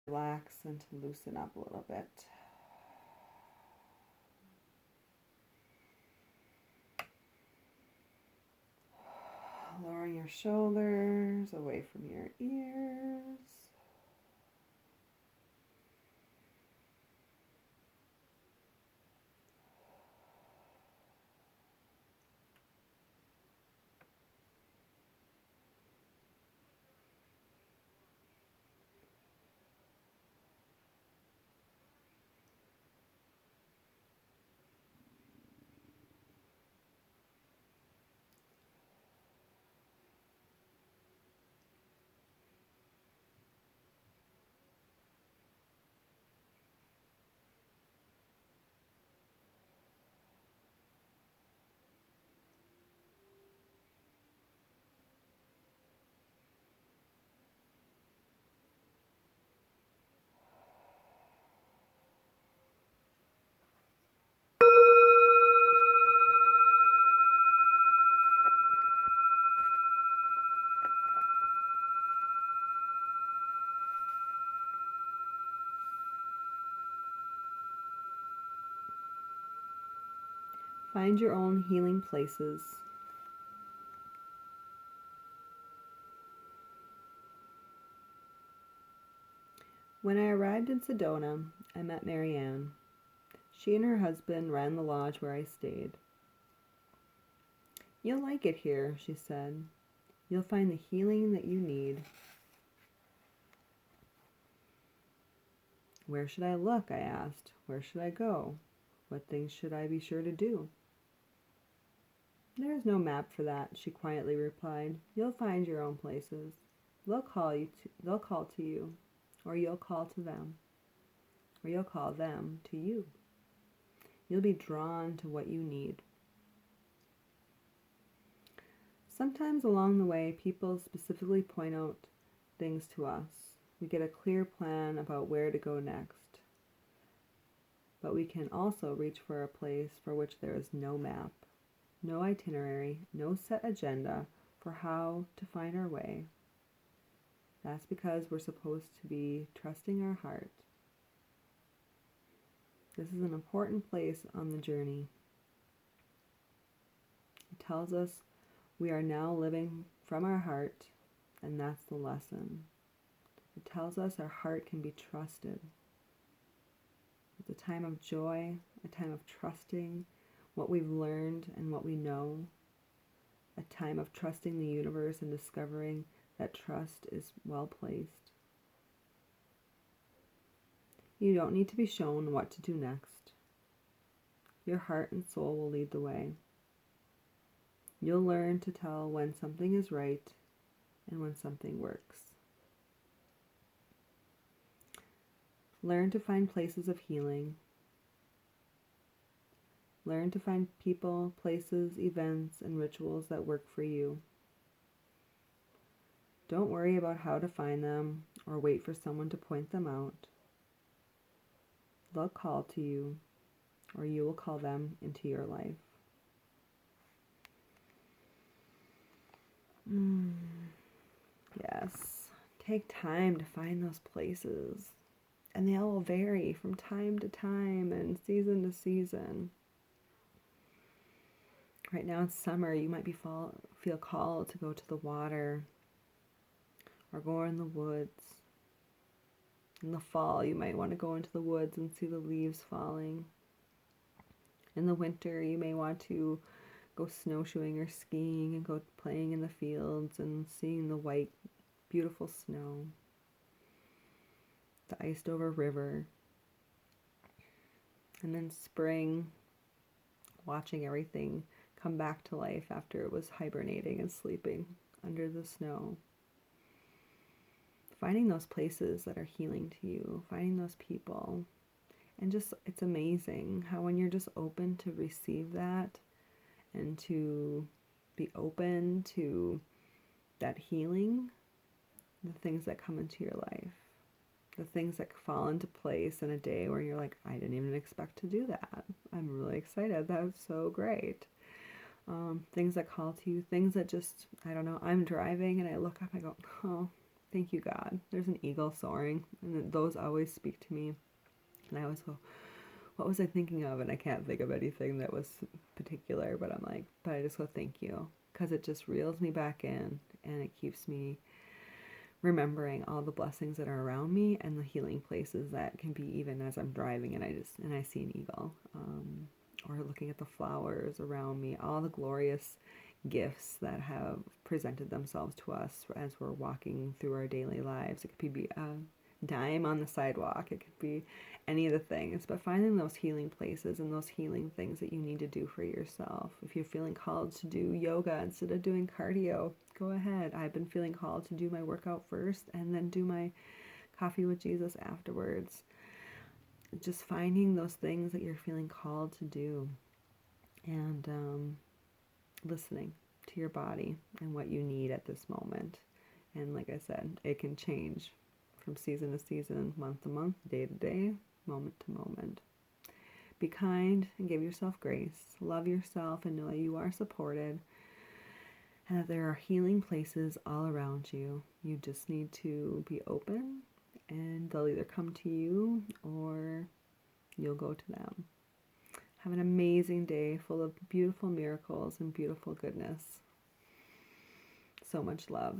Relax and to loosen up a little bit. Lowering your shoulders away from your ears. Find your own healing places. When I arrived in Sedona, I met Marianne. She and her husband ran the lodge where I stayed. "You'll like it here," she said. "You'll find the healing that you need." "Where should I look?" I asked. "Where should I go? What things should I be sure to do?" "There is no map for that," she quietly replied. "You'll find your own places. They'll call to you, or you'll call to them, or you'll call them to you. You'll be drawn to what you need." Sometimes along the way, people specifically point out things to us. We get a clear plan about where to go next. But we can also reach for a place for which there is no map, no itinerary, no set agenda for how to find our way. That's because we're supposed to be trusting our heart. This is an important place on the journey. It tells us we are now living from our heart, and that's the lesson. It tells us our heart can be trusted. It's a time of joy, a time of trusting what we've learned and what we know, a time of trusting the universe and discovering that trust is well placed. You don't need to be shown what to do next. Your heart and soul will lead the way. You'll learn to tell when something is right and when something works. Learn to find places of healing. Learn to find people, places, events, and rituals that work for you. Don't worry about how to find them or wait for someone to point them out. They'll call to you, or you will call them into your life. Yes, take time to find those places. And they all vary from time to time and season to season. Right now in summer, you might feel called to go to the water or go in the woods. In the fall, you might want to go into the woods and see the leaves falling. In the winter, you may want to go snowshoeing or skiing and go playing in the fields and seeing the white, beautiful snow, the iced over river. And then spring, watching everything come back to life after it was hibernating and sleeping under the snow. Finding those places that are healing to you, finding those people. And just, it's amazing how when you're just open to receive that and to be open to that healing, the things that come into your life, the things that fall into place in a day where you're like, I didn't even expect to do that. I'm really excited. That was so great. Things that call to you, things that just, I don't know, I'm driving and I look up, I go, oh, Thank you, God. There's an eagle soaring, and those always speak to me. And I always go, what was I thinking of? And I can't think of anything that was particular, but I'm like, but I just go, thank you. Because it just reels me back in, and it keeps me remembering all the blessings that are around me and the healing places that can be even as I'm driving and I see an eagle, or looking at the flowers around me, all the glorious gifts that have presented themselves to us as we're walking through our daily lives. It could be a dime on the sidewalk. It could be any of the things, but finding those healing places and those healing things that you need to do for yourself. If you're feeling called to do yoga instead of doing cardio, go ahead. I've been feeling called to do my workout first and then do my coffee with Jesus afterwards. Just finding those things that you're feeling called to do, and listening to your body and what you need at this moment. And like I said, it can change from season to season, month to month, day to day, moment to moment. Be kind and give yourself grace. Love yourself and know that you are supported and that there are healing places all around you. You just need to be open, and they'll either come to you or you'll go to them. Have an amazing day full of beautiful miracles and beautiful goodness. So much love.